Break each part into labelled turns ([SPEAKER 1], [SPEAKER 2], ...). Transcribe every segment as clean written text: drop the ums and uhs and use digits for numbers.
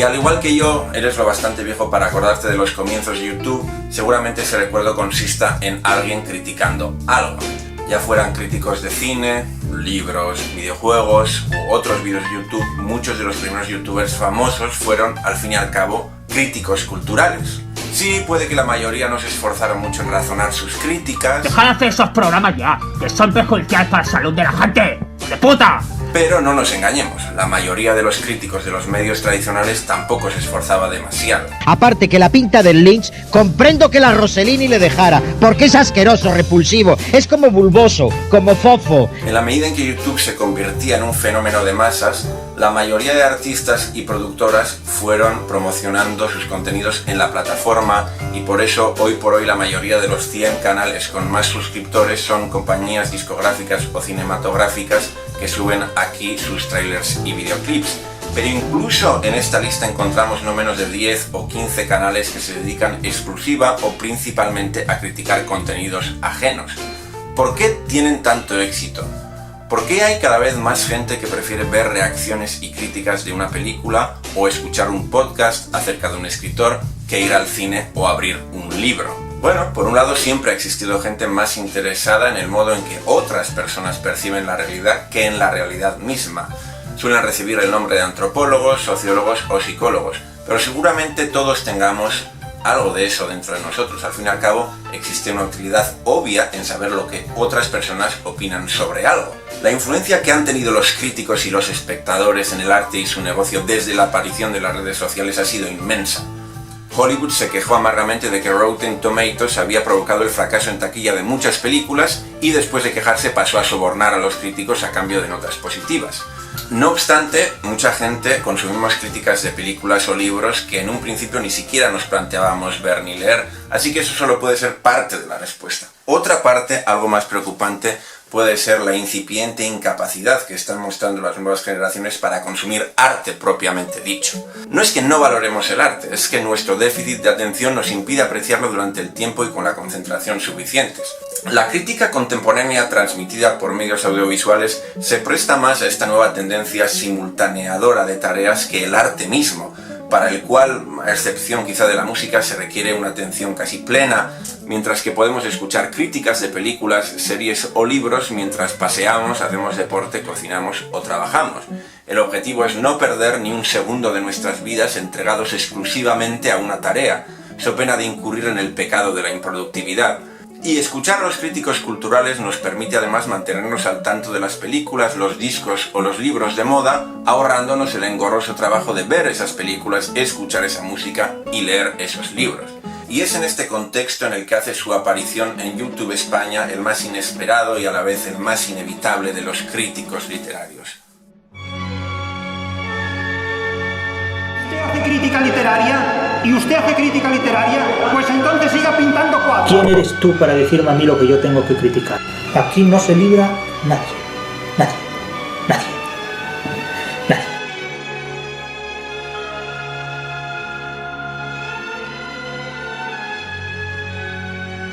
[SPEAKER 1] Si al igual que yo eres lo bastante viejo para acordarte de los comienzos de YouTube, seguramente ese recuerdo consista en alguien criticando algo. Ya fueran críticos de cine, libros, videojuegos u otros vídeos de YouTube, muchos de los primeros youtubers famosos fueron, al fin y al cabo, críticos culturales. Sí, puede que la mayoría no se esforzaron mucho en razonar sus críticas.
[SPEAKER 2] ¡Deja de hacer esos programas ya! ¡Que son perjudiciales para la salud de la gente! ¡De puta!
[SPEAKER 1] Pero no nos engañemos, la mayoría de los críticos de los medios tradicionales tampoco se esforzaba demasiado.
[SPEAKER 3] Aparte que la pinta del Lynch, comprendo que la Rossellini le dejara, porque es asqueroso, repulsivo, es como bulboso, como fofo.
[SPEAKER 1] En la medida en que YouTube se convertía en un fenómeno de masas, la mayoría de artistas y productoras fueron promocionando sus contenidos en la plataforma y por eso hoy por hoy la mayoría de los 100 canales con más suscriptores son compañías discográficas o cinematográficas que suben aquí sus trailers y videoclips. Pero incluso en esta lista encontramos no menos de 10 o 15 canales que se dedican exclusiva o principalmente a criticar contenidos ajenos. ¿Por qué tienen tanto éxito? ¿Por qué hay cada vez más gente que prefiere ver reacciones y críticas de una película o escuchar un podcast acerca de un escritor que ir al cine o abrir un libro? Bueno, por un lado siempre ha existido gente más interesada en el modo en que otras personas perciben la realidad que en la realidad misma. Suelen recibir el nombre de antropólogos, sociólogos o psicólogos, pero seguramente todos tengamos algo de eso dentro de nosotros. Al fin y al cabo, existe una utilidad obvia en saber lo que otras personas opinan sobre algo. La influencia que han tenido los críticos y los espectadores en el arte y su negocio desde la aparición de las redes sociales ha sido inmensa. Hollywood se quejó amargamente de que Rotten Tomatoes había provocado el fracaso en taquilla de muchas películas y después de quejarse pasó a sobornar a los críticos a cambio de notas positivas. No obstante, mucha gente consumimos críticas de películas o libros que en un principio ni siquiera nos planteábamos ver ni leer, así que eso solo puede ser parte de la respuesta. Otra parte, algo más preocupante, puede ser la incipiente incapacidad que están mostrando las nuevas generaciones para consumir arte propiamente dicho. No es que no valoremos el arte, es que nuestro déficit de atención nos impide apreciarlo durante el tiempo y con la concentración suficientes. La crítica contemporánea transmitida por medios audiovisuales se presta más a esta nueva tendencia simultaneadora de tareas que el arte mismo, para el cual, a excepción quizá de la música, se requiere una atención casi plena, mientras que podemos escuchar críticas de películas, series o libros mientras paseamos, hacemos deporte, cocinamos o trabajamos. El objetivo es no perder ni un segundo de nuestras vidas entregados exclusivamente a una tarea, so pena de incurrir en el pecado de la improductividad. Y escuchar a los críticos culturales nos permite además mantenernos al tanto de las películas, los discos o los libros de moda, ahorrándonos el engorroso trabajo de ver esas películas, escuchar esa música y leer esos libros. Y es en este contexto en el que hace su aparición en YouTube España el más inesperado y a la vez el más inevitable de los críticos literarios.
[SPEAKER 4] ¿Usted hace crítica literaria? ¿Y usted hace crítica literaria? Pues entonces siga pintando cuadros.
[SPEAKER 5] ¿Quién eres tú para decirme a mí lo que yo tengo que criticar? Aquí no se libra nadie. Nadie. Nadie. Nadie.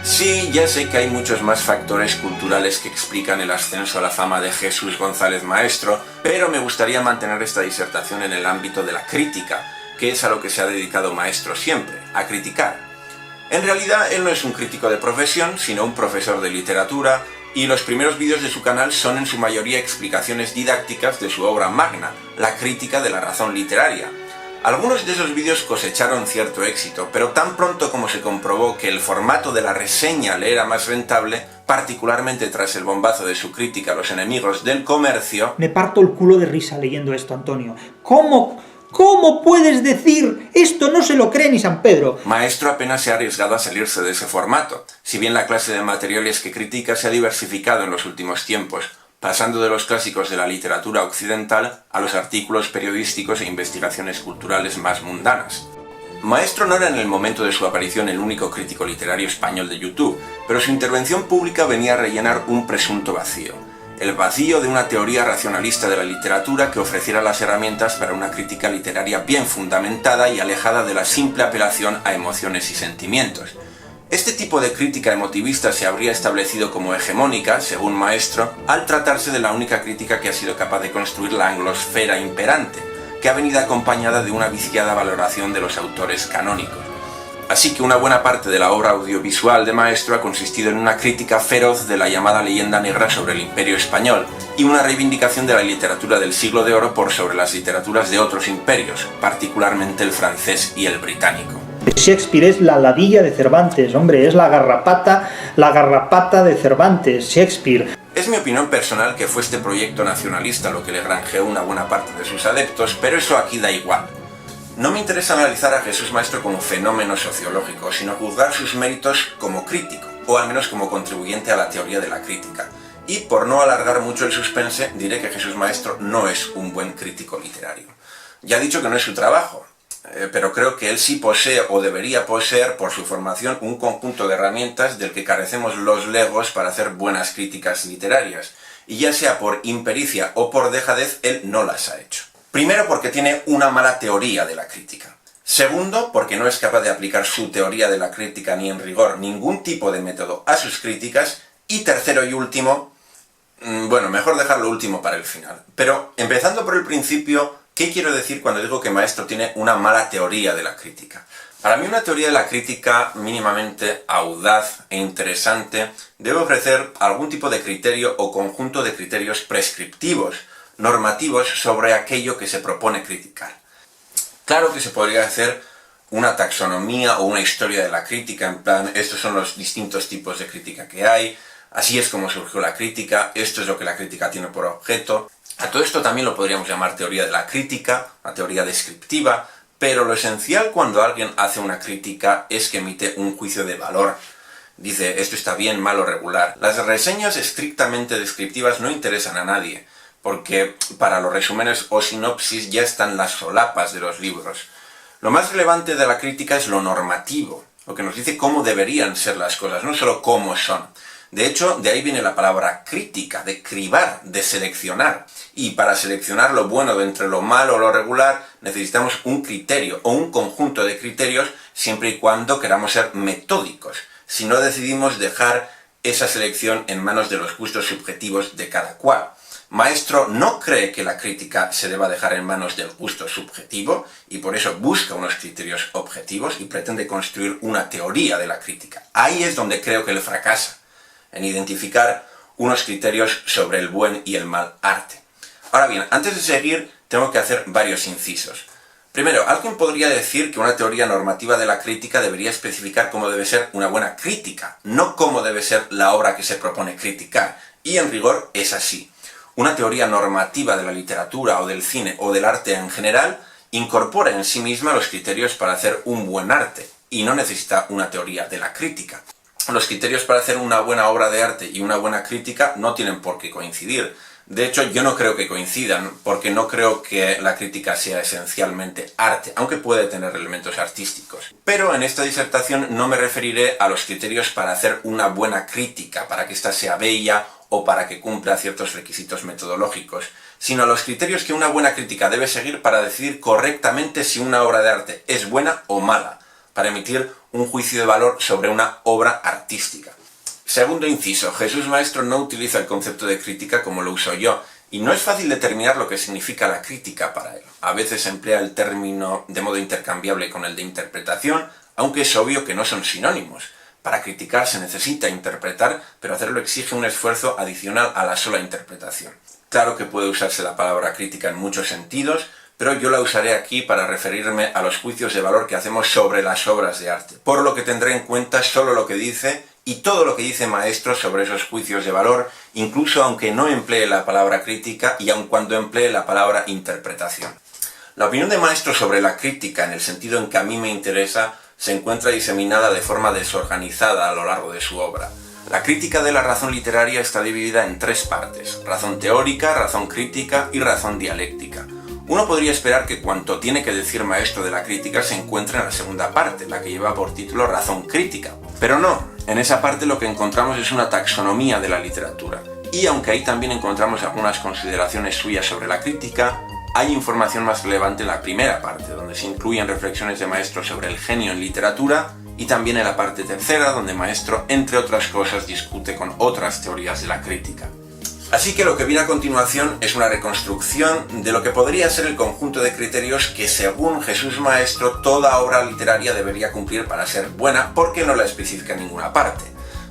[SPEAKER 1] Sí, ya sé que hay muchos más factores culturales que explican el ascenso a la fama de Jesús González Maestro, pero me gustaría mantener esta disertación en el ámbito de la crítica, que es a lo que se ha dedicado Maestro siempre, a criticar. En realidad, él no es un crítico de profesión, sino un profesor de literatura, y los primeros vídeos de su canal son en su mayoría explicaciones didácticas de su obra magna, La crítica de la razón literaria. Algunos de esos vídeos cosecharon cierto éxito, pero tan pronto como se comprobó que el formato de la reseña le era más rentable, particularmente tras el bombazo de su crítica a los enemigos del comercio...
[SPEAKER 5] Me parto el culo de risa leyendo esto, Antonio. ¿Cómo puedes decir esto? No se lo cree ni San Pedro.
[SPEAKER 1] Maestro apenas se ha arriesgado a salirse de ese formato, si bien la clase de materiales que critica se ha diversificado en los últimos tiempos, pasando de los clásicos de la literatura occidental a los artículos periodísticos e investigaciones culturales más mundanas. Maestro no era en el momento de su aparición el único crítico literario español de YouTube, pero su intervención pública venía a rellenar un presunto vacío. El vacío de una teoría racionalista de la literatura que ofreciera las herramientas para una crítica literaria bien fundamentada y alejada de la simple apelación a emociones y sentimientos. Este tipo de crítica emotivista se habría establecido como hegemónica, según Maestro, al tratarse de la única crítica que ha sido capaz de construir la anglosfera imperante, que ha venido acompañada de una viciada valoración de los autores canónicos. Así que una buena parte de la obra audiovisual de Maestro ha consistido en una crítica feroz de la llamada leyenda negra sobre el Imperio Español y una reivindicación de la literatura del siglo de oro por sobre las literaturas de otros imperios, particularmente el francés y el británico.
[SPEAKER 5] Shakespeare es la ladilla de Cervantes, hombre, es la garrapata de Cervantes, Shakespeare.
[SPEAKER 1] Es mi opinión personal que fue este proyecto nacionalista lo que le granjeó una buena parte de sus adeptos, pero eso aquí da igual. No me interesa analizar a Jesús Maestro como fenómeno sociológico, sino juzgar sus méritos como crítico, o al menos como contribuyente a la teoría de la crítica. Y por no alargar mucho el suspense, diré que Jesús Maestro no es un buen crítico literario. Ya he dicho que no es su trabajo, pero creo que él sí posee o debería poseer por su formación un conjunto de herramientas del que carecemos los legos para hacer buenas críticas literarias, y ya sea por impericia o por dejadez, él no las ha hecho. Primero, porque tiene una mala teoría de la crítica. Segundo, porque no es capaz de aplicar su teoría de la crítica ni en rigor ningún tipo de método a sus críticas. Y tercero y último, bueno, mejor dejar lo último para el final. Pero empezando por el principio, ¿qué quiero decir cuando digo que Maestro tiene una mala teoría de la crítica? Para mí una teoría de la crítica mínimamente audaz e interesante debe ofrecer algún tipo de criterio o conjunto de criterios prescriptivos, normativos sobre aquello que se propone criticar. Claro que se podría hacer una taxonomía o una historia de la crítica, en plan, estos son los distintos tipos de crítica que hay, así es como surgió la crítica, esto es lo que la crítica tiene por objeto. A todo esto también lo podríamos llamar teoría de la crítica, una teoría descriptiva, pero lo esencial cuando alguien hace una crítica es que emite un juicio de valor. Dice, esto está bien, mal o regular. Las reseñas estrictamente descriptivas no interesan a nadie, porque para los resúmenes o sinopsis ya están las solapas de los libros. Lo más relevante de la crítica es lo normativo, lo que nos dice cómo deberían ser las cosas, no solo cómo son. De hecho, de ahí viene la palabra crítica, de cribar, de seleccionar. Y para seleccionar lo bueno de entre lo malo o lo regular, necesitamos un criterio o un conjunto de criterios siempre y cuando queramos ser metódicos. Si no decidimos dejar esa selección en manos de los gustos subjetivos de cada cual. Maestro no cree que la crítica se deba dejar en manos del gusto subjetivo y por eso busca unos criterios objetivos y pretende construir una teoría de la crítica. Ahí es donde creo que él fracasa, en identificar unos criterios sobre el buen y el mal arte. Ahora bien, antes de seguir, tengo que hacer varios incisos. Primero, alguien podría decir que una teoría normativa de la crítica debería especificar cómo debe ser una buena crítica, no cómo debe ser la obra que se propone criticar. Y en rigor es así. Una teoría normativa de la literatura o del cine o del arte en general incorpora en sí misma los criterios para hacer un buen arte y no necesita una teoría de la crítica. Los criterios para hacer una buena obra de arte y una buena crítica no tienen por qué coincidir. De hecho, yo no creo que coincidan, porque no creo que la crítica sea esencialmente arte, aunque puede tener elementos artísticos. Pero en esta disertación no me referiré a los criterios para hacer una buena crítica, para que ésta sea bella o para que cumpla ciertos requisitos metodológicos, sino a los criterios que una buena crítica debe seguir para decidir correctamente si una obra de arte es buena o mala, para emitir un juicio de valor sobre una obra artística. Segundo inciso, Jesús Maestro no utiliza el concepto de crítica como lo uso yo, y no es fácil determinar lo que significa la crítica para él. A veces emplea el término de modo intercambiable con el de interpretación, aunque es obvio que no son sinónimos. Para criticar se necesita interpretar, pero hacerlo exige un esfuerzo adicional a la sola interpretación. Claro que puede usarse la palabra crítica en muchos sentidos, pero yo la usaré aquí para referirme a los juicios de valor que hacemos sobre las obras de arte, por lo que tendré en cuenta solo lo que dice y todo lo que dice Maestro sobre esos juicios de valor, incluso aunque no emplee la palabra crítica y aun cuando emplee la palabra interpretación. La opinión de Maestro sobre la crítica, en el sentido en que a mí me interesa, se encuentra diseminada de forma desorganizada a lo largo de su obra. La crítica de la razón literaria está dividida en tres partes: razón teórica, razón crítica y razón dialéctica. Uno podría esperar que cuanto tiene que decir Maestro de la crítica se encuentre en la segunda parte, la que lleva por título razón crítica. Pero no, en esa parte lo que encontramos es una taxonomía de la literatura. Y aunque ahí también encontramos algunas consideraciones suyas sobre la crítica, hay información más relevante en la primera parte, donde se incluyen reflexiones de Maestro sobre el genio en literatura, y también en la parte tercera, donde Maestro, entre otras cosas, discute con otras teorías de la crítica. Así que lo que viene a continuación es una reconstrucción de lo que podría ser el conjunto de criterios que, según Jesús Maestro, toda obra literaria debería cumplir para ser buena, porque no la especifica en ninguna parte.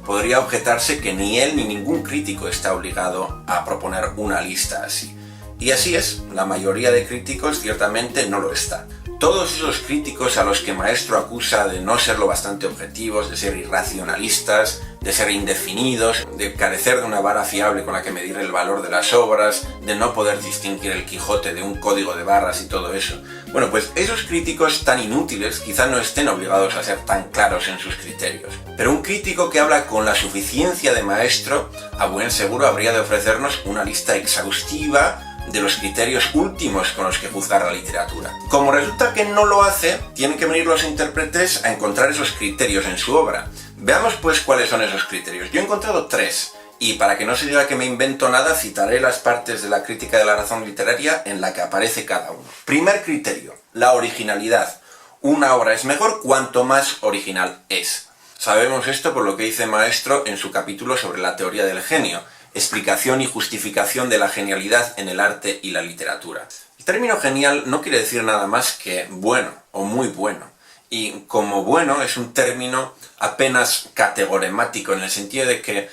[SPEAKER 1] Podría objetarse que ni él ni ningún crítico está obligado a proponer una lista así. Y así es, la mayoría de críticos ciertamente no lo está. Todos esos críticos a los que Maestro acusa de no ser lo bastante objetivos, de ser irracionalistas, de ser indefinidos, de carecer de una vara fiable con la que medir el valor de las obras, de no poder distinguir el Quijote de un código de barras y todo eso. Bueno, pues esos críticos tan inútiles quizá no estén obligados a ser tan claros en sus criterios. Pero un crítico que habla con la suficiencia de Maestro, a buen seguro habría de ofrecernos una lista exhaustiva de los criterios últimos con los que juzgar la literatura. Como resulta que no lo hace, tienen que venir los intérpretes a encontrar esos criterios en su obra. Veamos pues cuáles son esos criterios. Yo he encontrado 3, y para que no se diga que me invento nada, citaré las partes de la crítica de la razón literaria en la que aparece cada uno. Primer criterio, la originalidad. Una obra es mejor cuanto más original es. Sabemos esto por lo que dice Maestro en su capítulo sobre la teoría del genio, explicación y justificación de la genialidad en el arte y la literatura. El término genial no quiere decir nada más que bueno o muy bueno, y como bueno es un término apenas categoremático, en el sentido de que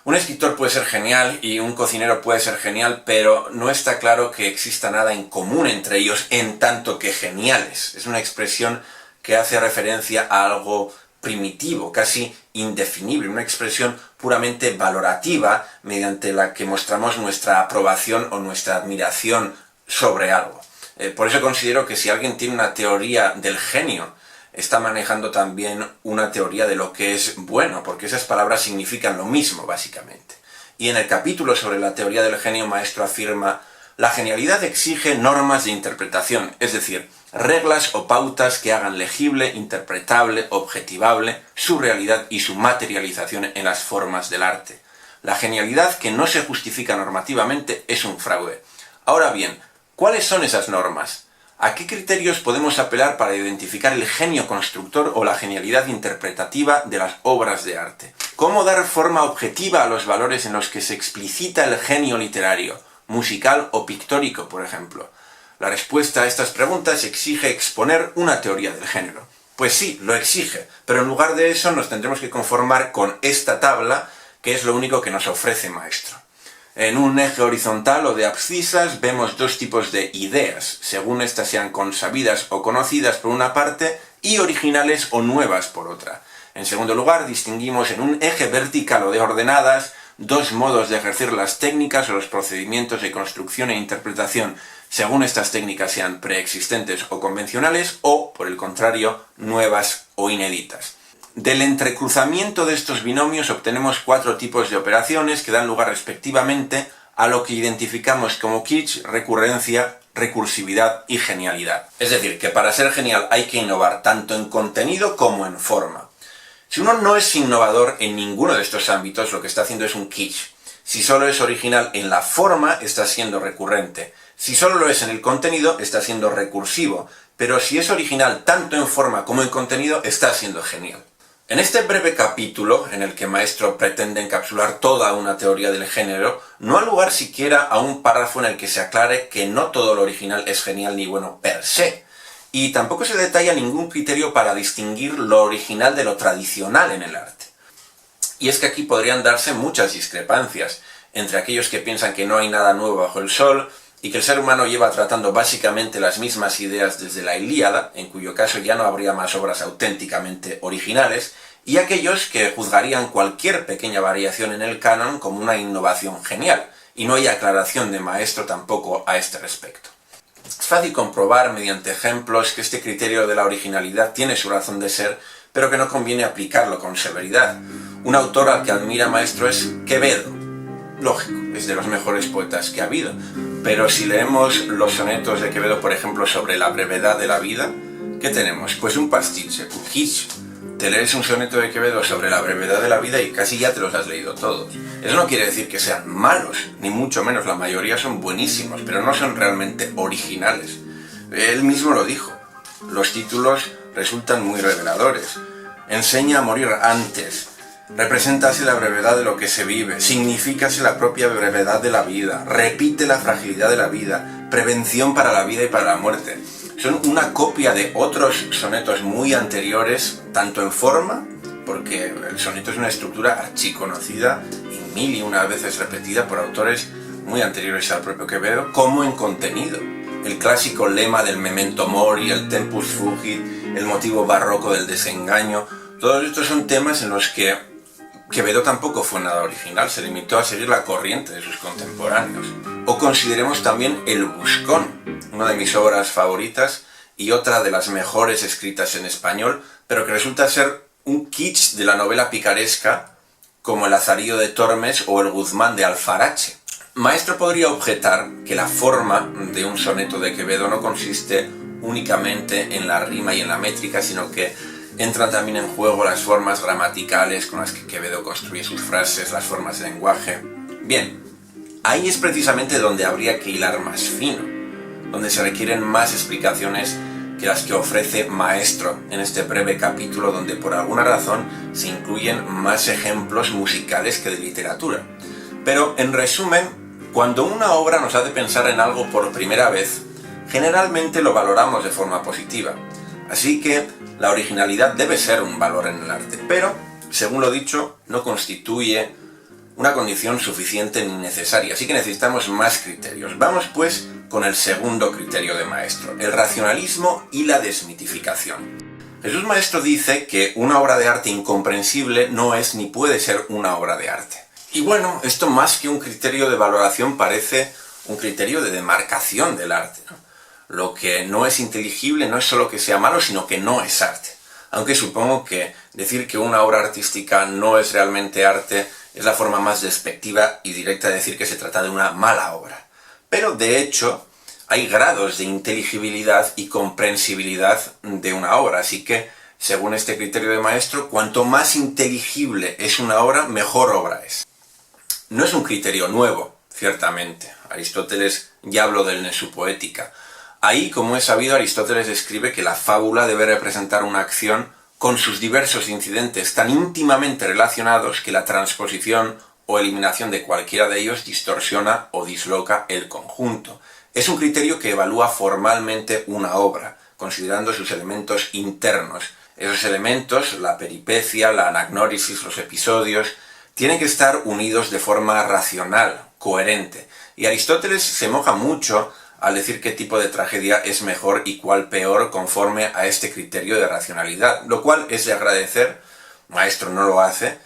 [SPEAKER 1] un escritor puede ser genial y un cocinero puede ser genial, pero no está claro que exista nada en común entre ellos en tanto que geniales. Es una expresión que hace referencia a algo primitivo, casi indefinible, una expresión puramente valorativa mediante la que mostramos nuestra aprobación o nuestra admiración sobre algo. Por eso considero que si alguien tiene una teoría del genio, está manejando también una teoría de lo que es bueno, porque esas palabras significan lo mismo, básicamente. Y en el capítulo sobre la teoría del genio, Maestro afirma: la genialidad exige normas de interpretación, es decir, reglas o pautas que hagan legible, interpretable, objetivable su realidad y su materialización en las formas del arte. La genialidad que no se justifica normativamente es un fraude. Ahora bien, ¿cuáles son esas normas? ¿A qué criterios podemos apelar para identificar el genio constructor o la genialidad interpretativa de las obras de arte? ¿Cómo dar forma objetiva a los valores en los que se explicita el genio literario, musical o pictórico, por ejemplo? La respuesta a estas preguntas exige exponer una teoría del género. Pues sí, lo exige, pero en lugar de eso nos tendremos que conformar con esta tabla, que es lo único que nos ofrece Maestro. En un eje horizontal o de abscisas vemos 2 tipos de ideas, según éstas sean consabidas o conocidas por una parte y originales o nuevas por otra. En segundo lugar, distinguimos en un eje vertical o de ordenadas 2 modos de ejercer las técnicas o los procedimientos de construcción e interpretación, según estas técnicas sean preexistentes o convencionales, o, por el contrario, nuevas o inéditas. Del entrecruzamiento de estos binomios obtenemos 4 tipos de operaciones que dan lugar respectivamente a lo que identificamos como kitsch, recurrencia, recursividad y genialidad. Es decir, que para ser genial hay que innovar tanto en contenido como en forma. Si uno no es innovador en ninguno de estos ámbitos, lo que está haciendo es un kitsch. Si solo es original en la forma, está siendo recurrente. Si solo lo es en el contenido, está siendo recursivo. Pero si es original tanto en forma como en contenido, está siendo genial. En este breve capítulo, en el que Maestro pretende encapsular toda una teoría del género, no ha lugar siquiera a un párrafo en el que se aclare que no todo lo original es genial ni bueno per se. Y tampoco se detalla ningún criterio para distinguir lo original de lo tradicional en el arte. Y es que aquí podrían darse muchas discrepancias entre aquellos que piensan que no hay nada nuevo bajo el sol y que el ser humano lleva tratando básicamente las mismas ideas desde la Ilíada, en cuyo caso ya no habría más obras auténticamente originales, y aquellos que juzgarían cualquier pequeña variación en el canon como una innovación genial, y no hay aclaración de Maestro tampoco a este respecto. Es fácil comprobar mediante ejemplos que este criterio de la originalidad tiene su razón de ser, pero que no conviene aplicarlo con severidad. Un autor al que admira Maestro es Quevedo. Lógico, es de los mejores poetas que ha habido. Pero si leemos los sonetos de Quevedo, por ejemplo, sobre la brevedad de la vida, ¿qué tenemos? Pues un pastiche, un kitsch. Te lees un soneto de Quevedo sobre la brevedad de la vida y casi ya te los has leído todos. Eso no quiere decir que sean malos, ni mucho menos, la mayoría son buenísimos, pero no son realmente originales. Él mismo lo dijo. Los títulos resultan muy reveladores. Enseña a morir antes. Representase la brevedad de lo que se vive, significase la propia brevedad de la vida, repite la fragilidad de la vida, prevención para la vida y para la muerte. Son una copia de otros sonetos muy anteriores, tanto en forma, porque el soneto es una estructura archiconocida y mil y una veces repetida por autores muy anteriores al propio Quevedo, como en contenido. El clásico lema del memento mori, el tempus fugit, el motivo barroco del desengaño, todos estos son temas en los que Quevedo tampoco fue nada original, se limitó a seguir la corriente de sus contemporáneos. O consideremos también El Buscón, una de mis obras favoritas y otra de las mejores escritas en español, pero que resulta ser un kitsch de la novela picaresca como El Lazarillo de Tormes o El Guzmán de Alfarache. Maestro podría objetar que la forma de un soneto de Quevedo no consiste únicamente en la rima y en la métrica, sino que entran también en juego las formas gramaticales con las que Quevedo construye sus frases, las formas de lenguaje. Bien, ahí es precisamente donde habría que hilar más fino, donde se requieren más explicaciones que las que ofrece Maestro en este breve capítulo, donde por alguna razón se incluyen más ejemplos musicales que de literatura. Pero, en resumen, cuando una obra nos hace pensar en algo por primera vez, generalmente lo valoramos de forma positiva. Así que la originalidad debe ser un valor en el arte, pero, según lo dicho, no constituye una condición suficiente ni necesaria, así que necesitamos más criterios. Vamos pues con el segundo criterio de Maestro, el racionalismo y la desmitificación. Jesús Maestro dice que una obra de arte incomprensible no es ni puede ser una obra de arte. Y bueno, esto más que un criterio de valoración parece un criterio de demarcación del arte, ¿no? Lo que no es inteligible no es solo que sea malo, sino que no es arte. Aunque supongo que decir que una obra artística no es realmente arte es la forma más despectiva y directa de decir que se trata de una mala obra. Pero, de hecho, hay grados de inteligibilidad y comprensibilidad de una obra, así que, según este criterio de Maestro, cuanto más inteligible es una obra, mejor obra es. No es un criterio nuevo, ciertamente. Aristóteles ya habló de él en su Poética. Ahí, como es sabido, Aristóteles escribe que la fábula debe representar una acción con sus diversos incidentes tan íntimamente relacionados que la transposición o eliminación de cualquiera de ellos distorsiona o disloca el conjunto. Es un criterio que evalúa formalmente una obra, considerando sus elementos internos. Esos elementos, la peripecia, la anagnórisis, los episodios, tienen que estar unidos de forma racional, coherente. Y Aristóteles se moja mucho al decir qué tipo de tragedia es mejor y cuál peor conforme a este criterio de racionalidad, lo cual es de agradecer. Maestro no lo hace,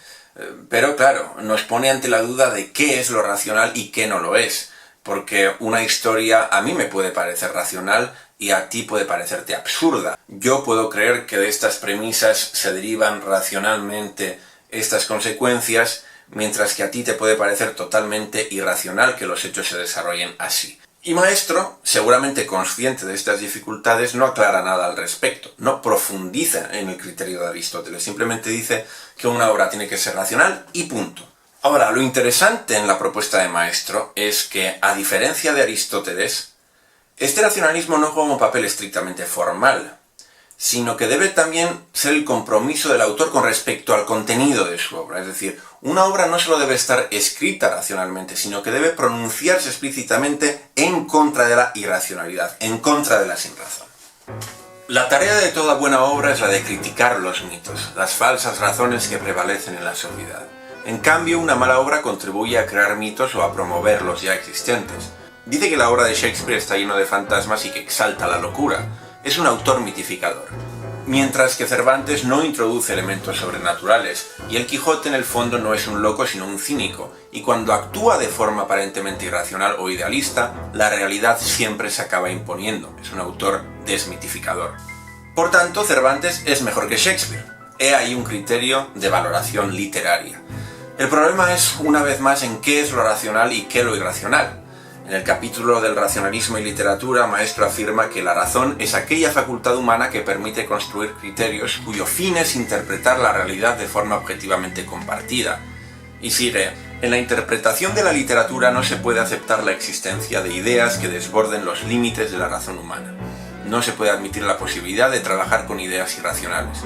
[SPEAKER 1] pero claro, nos pone ante la duda de qué es lo racional y qué no lo es, porque una historia a mí me puede parecer racional y a ti puede parecerte absurda. Yo puedo creer que de estas premisas se derivan racionalmente estas consecuencias, mientras que a ti te puede parecer totalmente irracional que los hechos se desarrollen así. Y Maestro, seguramente consciente de estas dificultades, no aclara nada al respecto, no profundiza en el criterio de Aristóteles, simplemente dice que una obra tiene que ser racional y punto. Ahora, lo interesante en la propuesta de Maestro es que, a diferencia de Aristóteles, este racionalismo no juega un papel estrictamente formal, sino que debe también ser el compromiso del autor con respecto al contenido de su obra. Es decir, una obra no solo debe estar escrita racionalmente, sino que debe pronunciarse explícitamente en contra de la irracionalidad, en contra de la sinrazón. La tarea de toda buena obra es la de criticar los mitos, las falsas razones que prevalecen en la sociedad. En cambio, una mala obra contribuye a crear mitos o a promover los ya existentes. Dice que la obra de Shakespeare está llena de fantasmas y que exalta la locura. Es un autor mitificador. Mientras que Cervantes no introduce elementos sobrenaturales, y el Quijote en el fondo no es un loco sino un cínico, y cuando actúa de forma aparentemente irracional o idealista, la realidad siempre se acaba imponiendo. Es un autor desmitificador. Por tanto, Cervantes es mejor que Shakespeare. He ahí un criterio de valoración literaria. El problema es, una vez más, en qué es lo racional y qué lo irracional. En el capítulo del racionalismo y literatura, Maestro afirma que la razón es aquella facultad humana que permite construir criterios cuyo fin es interpretar la realidad de forma objetivamente compartida. Y sigue, en la interpretación de la literatura no se puede aceptar la existencia de ideas que desborden los límites de la razón humana. No se puede admitir la posibilidad de trabajar con ideas irracionales.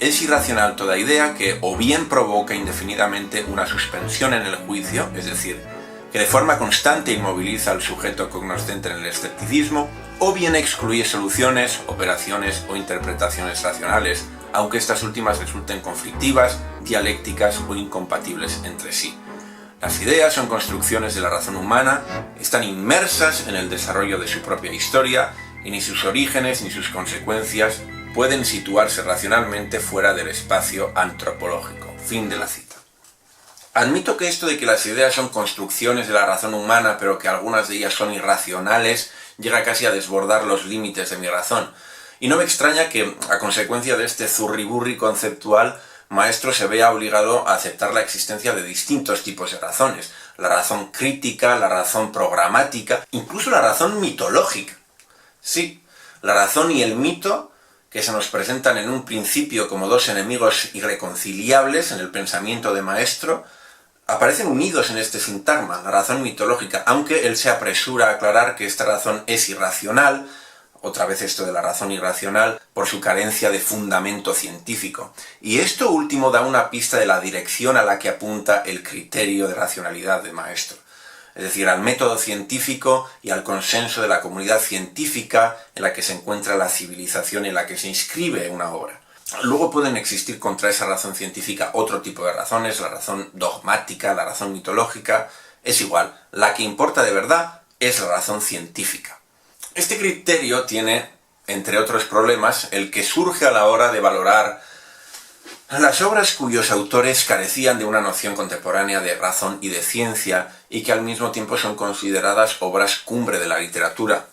[SPEAKER 1] Es irracional toda idea que o bien provoca indefinidamente una suspensión en el juicio, es decir, que de forma constante inmoviliza al sujeto cognoscente en el escepticismo, o bien excluye soluciones, operaciones o interpretaciones racionales, aunque estas últimas resulten conflictivas, dialécticas o incompatibles entre sí. Las ideas son construcciones de la razón humana, están inmersas en el desarrollo de su propia historia, y ni sus orígenes ni sus consecuencias pueden situarse racionalmente fuera del espacio antropológico. Fin de la cita. Admito que esto de que las ideas son construcciones de la razón humana, pero que algunas de ellas son irracionales, llega casi a desbordar los límites de mi razón. Y no me extraña que, a consecuencia de este zurriburri conceptual, Maestro se vea obligado a aceptar la existencia de distintos tipos de razones. La razón crítica, la razón programática, incluso la razón mitológica. Sí, la razón y el mito, que se nos presentan en un principio como dos enemigos irreconciliables en el pensamiento de Maestro, aparecen unidos en este sintagma, la razón mitológica, aunque él se apresura a aclarar que esta razón es irracional, otra vez esto de la razón irracional, por su carencia de fundamento científico. Y esto último da una pista de la dirección a la que apunta el criterio de racionalidad de Maestro. Es decir, al método científico y al consenso de la comunidad científica en la que se encuentra la civilización en la que se inscribe una obra. Luego pueden existir contra esa razón científica otro tipo de razones, la razón dogmática, la razón mitológica, es igual. La que importa de verdad es la razón científica. Este criterio tiene, entre otros problemas, el que surge a la hora de valorar las obras cuyos autores carecían de una noción contemporánea de razón y de ciencia y que al mismo tiempo son consideradas obras cumbre de la literatura.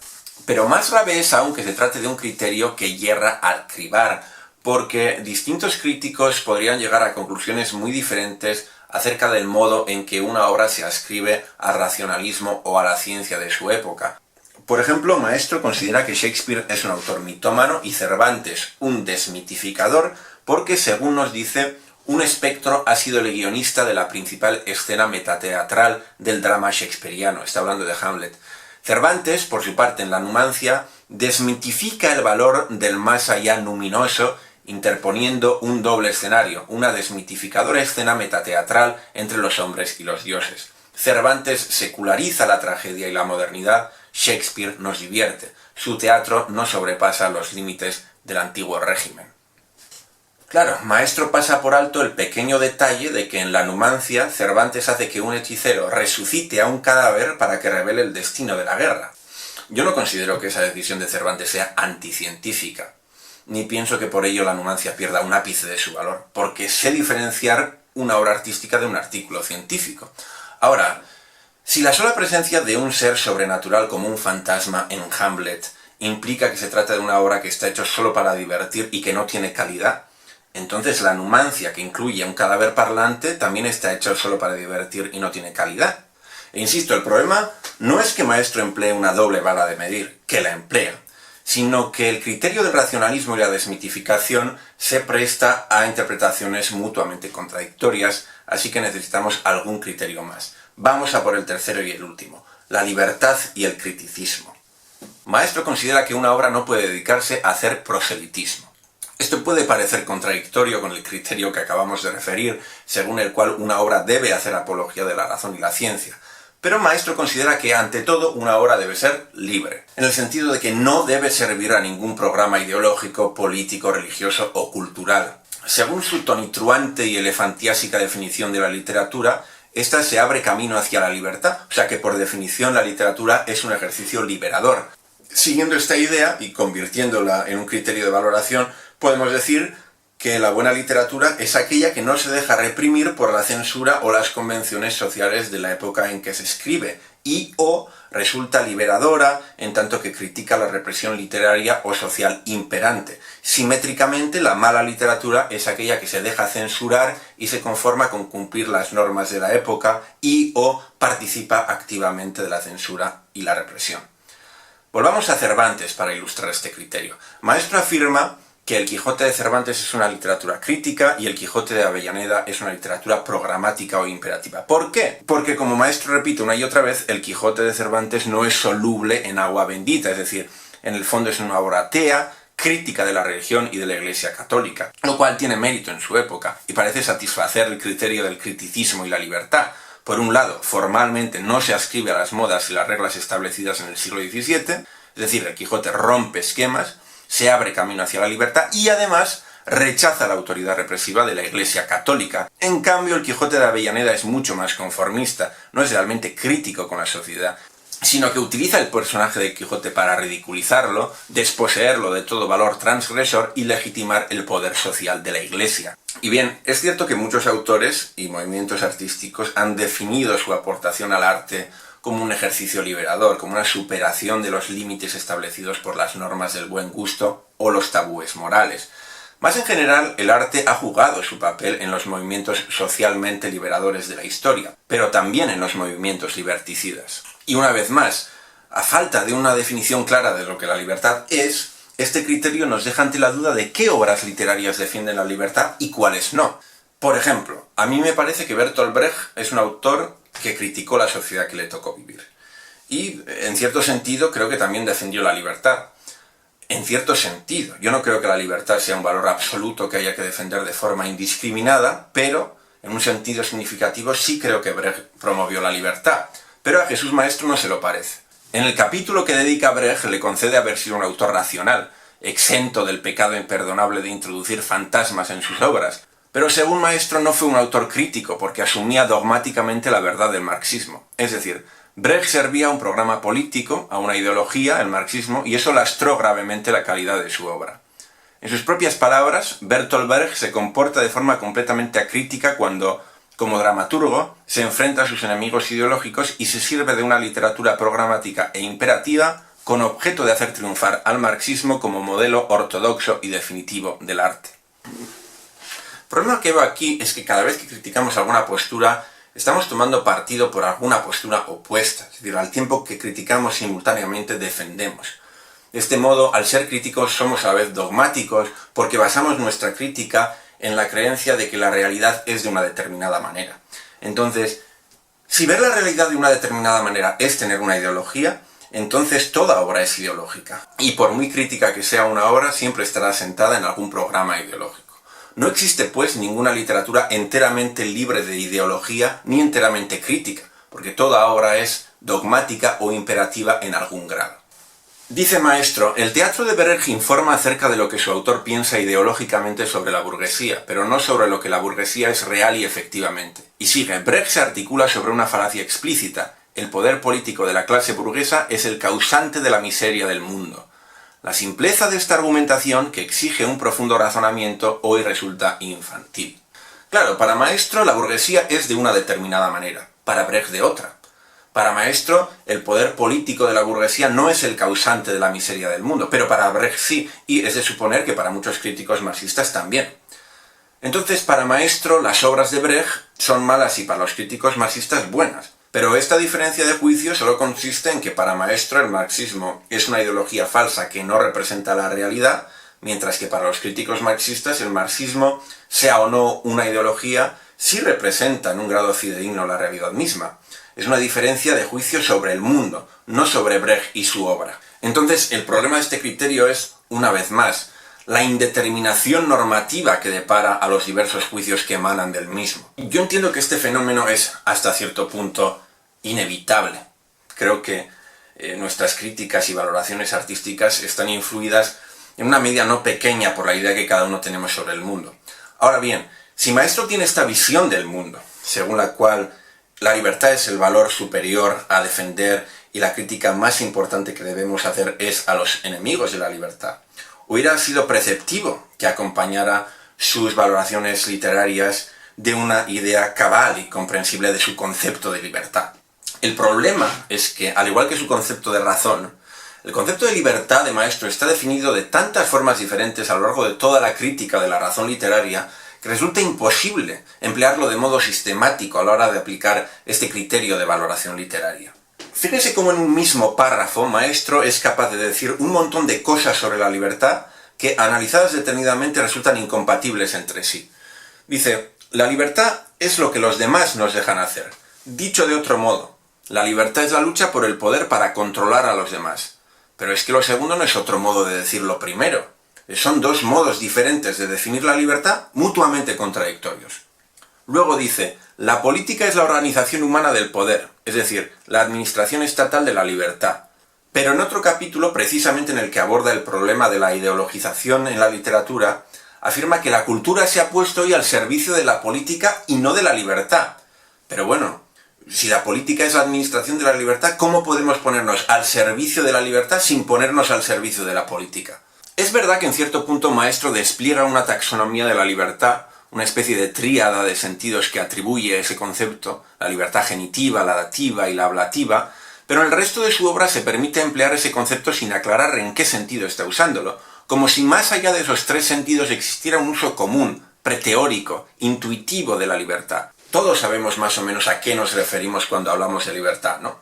[SPEAKER 1] Pero más grave es aún que se trate de un criterio que yerra al cribar, porque distintos críticos podrían llegar a conclusiones muy diferentes acerca del modo en que una obra se ascribe al racionalismo o a la ciencia de su época. Por ejemplo, Maestro considera que Shakespeare es un autor mitómano y Cervantes un desmitificador porque, según nos dice, un espectro ha sido el guionista de la principal escena metateatral del drama shakespeariano. Está hablando de Hamlet. Cervantes, por su parte, en la Numancia, desmitifica el valor del más allá luminoso, interponiendo un doble escenario, una desmitificadora escena metateatral entre los hombres y los dioses. Cervantes seculariza la tragedia y la modernidad, Shakespeare nos divierte. Su teatro no sobrepasa los límites del antiguo régimen. Claro, Maestro pasa por alto el pequeño detalle de que en la Numancia Cervantes hace que un hechicero resucite a un cadáver para que revele el destino de la guerra. Yo no considero que esa decisión de Cervantes sea anticientífica, ni pienso que por ello la Numancia pierda un ápice de su valor, porque sé diferenciar una obra artística de un artículo científico. Ahora, si la sola presencia de un ser sobrenatural como un fantasma en Hamlet implica que se trata de una obra que está hecha solo para divertir y que no tiene calidad, entonces la Numancia, que incluye un cadáver parlante, también está hecha solo para divertir y no tiene calidad. E insisto, el problema no es que Maestro emplee una doble vara de medir, que la emplea, sino que el criterio del racionalismo y la desmitificación se presta a interpretaciones mutuamente contradictorias, así que necesitamos algún criterio más. Vamos a por el tercero y el último, la libertad y el criticismo. Maestro considera que una obra no puede dedicarse a hacer proselitismo. Esto puede parecer contradictorio con el criterio que acabamos de referir, según el cual una obra debe hacer apología de la razón y la ciencia. Pero Maestro considera que, ante todo, una obra debe ser libre, en el sentido de que no debe servir a ningún programa ideológico, político, religioso o cultural. Según su tonitruante y elefantiásica definición de la literatura, esta se abre camino hacia la libertad, o sea que por definición la literatura es un ejercicio liberador. Siguiendo esta idea y convirtiéndola en un criterio de valoración, podemos decir que la buena literatura es aquella que no se deja reprimir por la censura o las convenciones sociales de la época en que se escribe, y o resulta liberadora en tanto que critica la represión literaria o social imperante. Simétricamente, la mala literatura es aquella que se deja censurar y se conforma con cumplir las normas de la época y o participa activamente de la censura y la represión. Volvamos a Cervantes para ilustrar este criterio. Maestro afirma que el Quijote de Cervantes es una literatura crítica y el Quijote de Avellaneda es una literatura programática o imperativa. ¿Por qué? Porque, como Maestro repite una y otra vez, el Quijote de Cervantes no es soluble en agua bendita, es decir, en el fondo es una obra atea crítica de la religión y de la Iglesia católica, lo cual tiene mérito en su época y parece satisfacer el criterio del criticismo y la libertad. Por un lado, formalmente no se adscribe a las modas y las reglas establecidas en el siglo XVII, es decir, el Quijote rompe esquemas, se abre camino hacia la libertad y además rechaza la autoridad represiva de la Iglesia católica. En cambio, el Quijote de Avellaneda es mucho más conformista, no es realmente crítico con la sociedad, sino que utiliza el personaje de Quijote para ridiculizarlo, desposeerlo de todo valor transgresor y legitimar el poder social de la Iglesia. Y bien, es cierto que muchos autores y movimientos artísticos han definido su aportación al arte como un ejercicio liberador, como una superación de los límites establecidos por las normas del buen gusto o los tabúes morales. Más en general, el arte ha jugado su papel en los movimientos socialmente liberadores de la historia, pero también en los movimientos liberticidas. Y una vez más, a falta de una definición clara de lo que la libertad es, este criterio nos deja ante la duda de qué obras literarias defienden la libertad y cuáles no. Por ejemplo, a mí me parece que Bertolt Brecht es un autor que criticó la sociedad que le tocó vivir. Y, en cierto sentido, creo que también defendió la libertad. En cierto sentido, yo no creo que la libertad sea un valor absoluto que haya que defender de forma indiscriminada, pero, en un sentido significativo, sí creo que Brecht promovió la libertad. Pero a Jesús Maestro no se lo parece. En el capítulo que dedica a Brecht le concede haber sido un autor racional, exento del pecado imperdonable de introducir fantasmas en sus obras. Pero según Maestro no fue un autor crítico porque asumía dogmáticamente la verdad del marxismo. Es decir, Brecht servía a un programa político, a una ideología, el marxismo, y eso lastró gravemente la calidad de su obra. En sus propias palabras, Bertolt Brecht se comporta de forma completamente acrítica cuando, como dramaturgo, se enfrenta a sus enemigos ideológicos y se sirve de una literatura programática e imperativa con objeto de hacer triunfar al marxismo como modelo ortodoxo y definitivo del arte. El problema que veo aquí es que cada vez que criticamos alguna postura, estamos tomando partido por alguna postura opuesta, es decir, al tiempo que criticamos simultáneamente defendemos. De este modo, al ser críticos somos a la vez dogmáticos porque basamos nuestra crítica en la creencia de que la realidad es de una determinada manera. Entonces, si ver la realidad de una determinada manera es tener una ideología, entonces toda obra es ideológica. Y por muy crítica que sea una obra, siempre estará sentada en algún programa ideológico. No existe, pues, ninguna literatura enteramente libre de ideología ni enteramente crítica, porque toda obra es dogmática o imperativa en algún grado. Dice Maestro, el teatro de Brecht informa acerca de lo que su autor piensa ideológicamente sobre la burguesía, pero no sobre lo que la burguesía es real y efectivamente. Y sigue, Brecht se articula sobre una falacia explícita. El poder político de la clase burguesa es el causante de la miseria del mundo. La simpleza de esta argumentación, que exige un profundo razonamiento, hoy resulta infantil. Claro, para Maestro la burguesía es de una determinada manera, para Brecht de otra. Para Maestro, el poder político de la burguesía no es el causante de la miseria del mundo, pero para Brecht sí, y es de suponer que para muchos críticos marxistas también. Entonces, para Maestro, las obras de Brecht son malas y para los críticos marxistas buenas. Pero esta diferencia de juicio solo consiste en que para Maestro el marxismo es una ideología falsa que no representa la realidad, mientras que para los críticos marxistas el marxismo, sea o no una ideología, sí representa en un grado fidedigno la realidad misma. Es una diferencia de juicio sobre el mundo, no sobre Brecht y su obra. Entonces, el problema de este criterio es, una vez más, la indeterminación normativa que depara a los diversos juicios que emanan del mismo. Yo entiendo que este fenómeno es, hasta cierto punto, inevitable. Creo que nuestras críticas y valoraciones artísticas están influidas en una medida no pequeña por la idea que cada uno tenemos sobre el mundo. Ahora bien, si Maestro tiene esta visión del mundo, según la cual la libertad es el valor superior a defender y la crítica más importante que debemos hacer es a los enemigos de la libertad, hubiera sido preceptivo que acompañara sus valoraciones literarias de una idea cabal y comprensible de su concepto de libertad. El problema es que, al igual que su concepto de razón, el concepto de libertad de Maestro está definido de tantas formas diferentes a lo largo de toda la crítica de la razón literaria que resulta imposible emplearlo de modo sistemático a la hora de aplicar este criterio de valoración literaria. Fíjense cómo en un mismo párrafo Maestro es capaz de decir un montón de cosas sobre la libertad que, analizadas detenidamente, resultan incompatibles entre sí. Dice, la libertad es lo que los demás nos dejan hacer. Dicho de otro modo, la libertad es la lucha por el poder para controlar a los demás. Pero es que lo segundo no es otro modo de decir lo primero. Son dos modos diferentes de definir la libertad, mutuamente contradictorios. Luego dice, la política es la organización humana del poder, es decir, la administración estatal de la libertad. Pero en otro capítulo, precisamente en el que aborda el problema de la ideologización en la literatura, afirma que la cultura se ha puesto hoy al servicio de la política y no de la libertad. Pero bueno, si la política es la administración de la libertad, ¿cómo podemos ponernos al servicio de la libertad sin ponernos al servicio de la política? Es verdad que en cierto punto Maestro despliega una taxonomía de la libertad, una especie de tríada de sentidos que atribuye ese concepto, la libertad genitiva, la dativa y la ablativa, pero en el resto de su obra se permite emplear ese concepto sin aclarar en qué sentido está usándolo, como si más allá de esos tres sentidos existiera un uso común, preteórico, intuitivo de la libertad. Todos sabemos más o menos a qué nos referimos cuando hablamos de libertad, ¿no?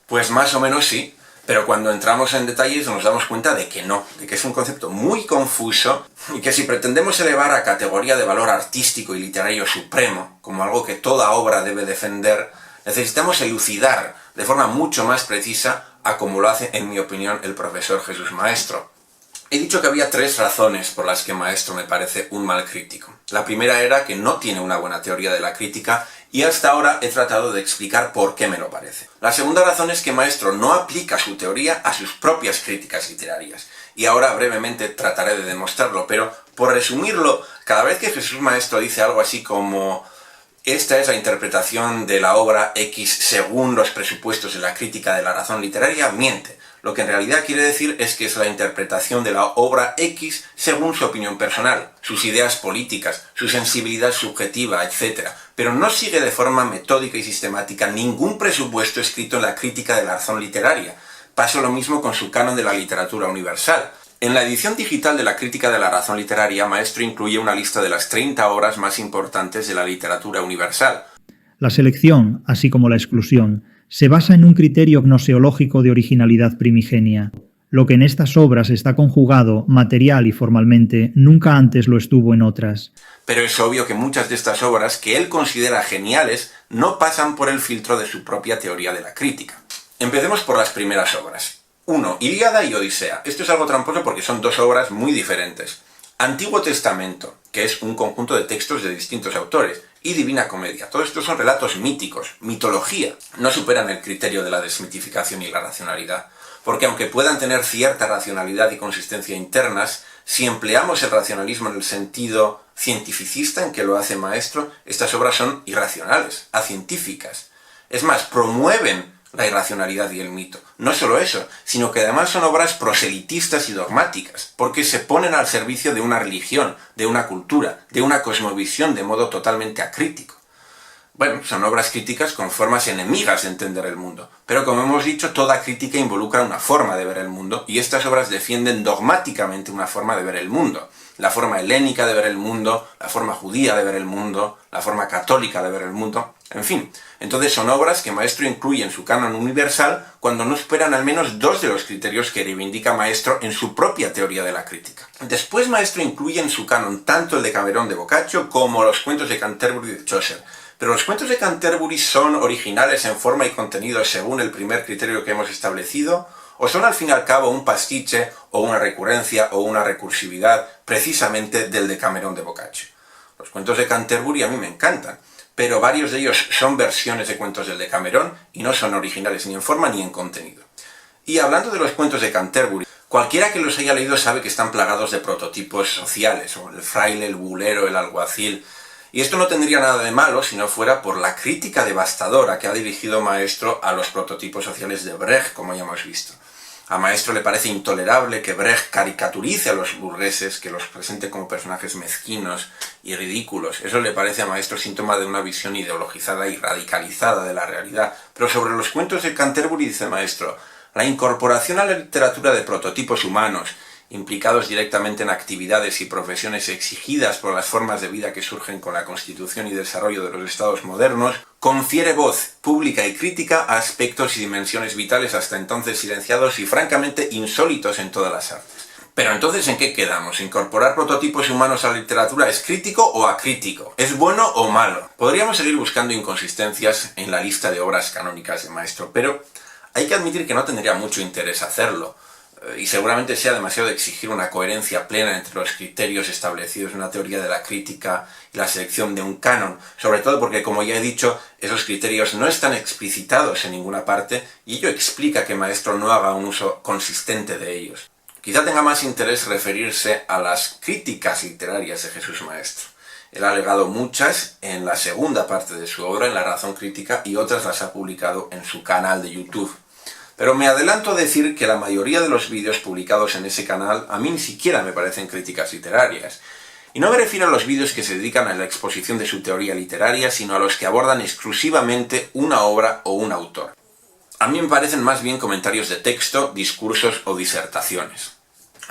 [SPEAKER 1] Pues más o menos sí, pero cuando entramos en detalles nos damos cuenta de que no, de que es un concepto muy confuso y que si pretendemos elevar a categoría de valor artístico y literario supremo, como algo que toda obra debe defender, necesitamos elucidar de forma mucho más precisa a como lo hace, en mi opinión, el profesor Jesús Maestro. He dicho que había tres razones por las que Maestro me parece un mal crítico. La primera era que no tiene una buena teoría de la crítica y hasta ahora he tratado de explicar por qué me lo parece. La segunda razón es que Maestro no aplica su teoría a sus propias críticas literarias. Y ahora brevemente trataré de demostrarlo, pero por resumirlo, cada vez que Jesús Maestro dice algo así como esta es la interpretación de la obra X según los presupuestos de la crítica de la razón literaria, miente. Lo que en realidad quiere decir es que es la interpretación de la obra X según su opinión personal, sus ideas políticas, su sensibilidad subjetiva, etc. Pero no sigue de forma metódica y sistemática ningún presupuesto escrito en la crítica de la razón literaria. Pasa lo mismo con su canon de la literatura universal. En la edición digital de la crítica de la razón literaria, Maestro incluye una lista de las 30 obras más importantes de la literatura universal.
[SPEAKER 6] La selección, así como la exclusión, se basa en un criterio gnoseológico de originalidad primigenia. Lo que en estas obras está conjugado, material y formalmente, nunca antes lo estuvo en otras.
[SPEAKER 1] Pero es obvio que muchas de estas obras, que él considera geniales, no pasan por el filtro de su propia teoría de la crítica. Empecemos por las primeras obras. 1. Ilíada y Odisea. Esto es algo tramposo porque son dos obras muy diferentes. Antiguo Testamento, que es un conjunto de textos de distintos autores, y Divina Comedia. Todos estos son relatos míticos, mitología. No superan el criterio de la desmitificación y la racionalidad. Porque aunque puedan tener cierta racionalidad y consistencia internas, si empleamos el racionalismo en el sentido cientificista en que lo hace Maestro, estas obras son irracionales, acientíficas. Es más, promueven la irracionalidad y el mito. No solo eso, sino que además son obras proselitistas y dogmáticas, porque se ponen al servicio de una religión, de una cultura, de una cosmovisión de modo totalmente acrítico. Bueno, son obras críticas con formas enemigas de entender el mundo, pero como hemos dicho, toda crítica involucra una forma de ver el mundo, y estas obras defienden dogmáticamente una forma de ver el mundo. La forma helénica de ver el mundo, la forma judía de ver el mundo, la forma católica de ver el mundo, en fin. Entonces son obras que Maestro incluye en su canon universal cuando no superan al menos dos de los criterios que reivindica Maestro en su propia teoría de la crítica. Después Maestro incluye en su canon tanto el Decamerón de Boccaccio como los cuentos de Canterbury de Chaucer. Pero los cuentos de Canterbury son originales en forma y contenido según el primer criterio que hemos establecido, o son al fin y al cabo un pastiche o una recurrencia o una recursividad precisamente del Decamerón de Boccaccio. Los cuentos de Canterbury a mí me encantan, pero varios de ellos son versiones de cuentos del Decamerón y no son originales ni en forma ni en contenido. Y hablando de los cuentos de Canterbury, cualquiera que los haya leído sabe que están plagados de prototipos sociales, o el fraile, el bulero, el alguacil. Y esto no tendría nada de malo si no fuera por la crítica devastadora que ha dirigido Maestro a los prototipos sociales de Brecht, como ya hemos visto. A Maestro le parece intolerable que Brecht caricaturice a los burgueses, que los presente como personajes mezquinos y ridículos. Eso le parece a Maestro síntoma de una visión ideologizada y radicalizada de la realidad. Pero sobre los cuentos de Canterbury dice Maestro, la incorporación a la literatura de prototipos humanos, implicados directamente en actividades y profesiones exigidas por las formas de vida que surgen con la constitución y desarrollo de los estados modernos, confiere voz pública y crítica a aspectos y dimensiones vitales hasta entonces silenciados y francamente insólitos en todas las artes. Pero entonces, ¿en qué quedamos? ¿Incorporar prototipos humanos a la literatura es crítico o acrítico? ¿Es bueno o malo? Podríamos seguir buscando inconsistencias en la lista de obras canónicas de Maestro, pero hay que admitir que no tendría mucho interés hacerlo. y seguramente sea demasiado exigir una coherencia plena entre los criterios establecidos en la teoría de la crítica y la selección de un canon, sobre todo porque, como ya he dicho, esos criterios no están explicitados en ninguna parte y ello explica que Maestro no haga un uso consistente de ellos. Quizá tenga más interés referirse a las críticas literarias de Jesús Maestro. Él ha legado muchas en la segunda parte de su obra, en La Razón Crítica, y otras las ha publicado en su canal de YouTube. Pero me adelanto a decir que la mayoría de los vídeos publicados en ese canal a mí ni siquiera me parecen críticas literarias. Y no me refiero a los vídeos que se dedican a la exposición de su teoría literaria, sino a los que abordan exclusivamente una obra o un autor. A mí me parecen más bien comentarios de texto, discursos o disertaciones.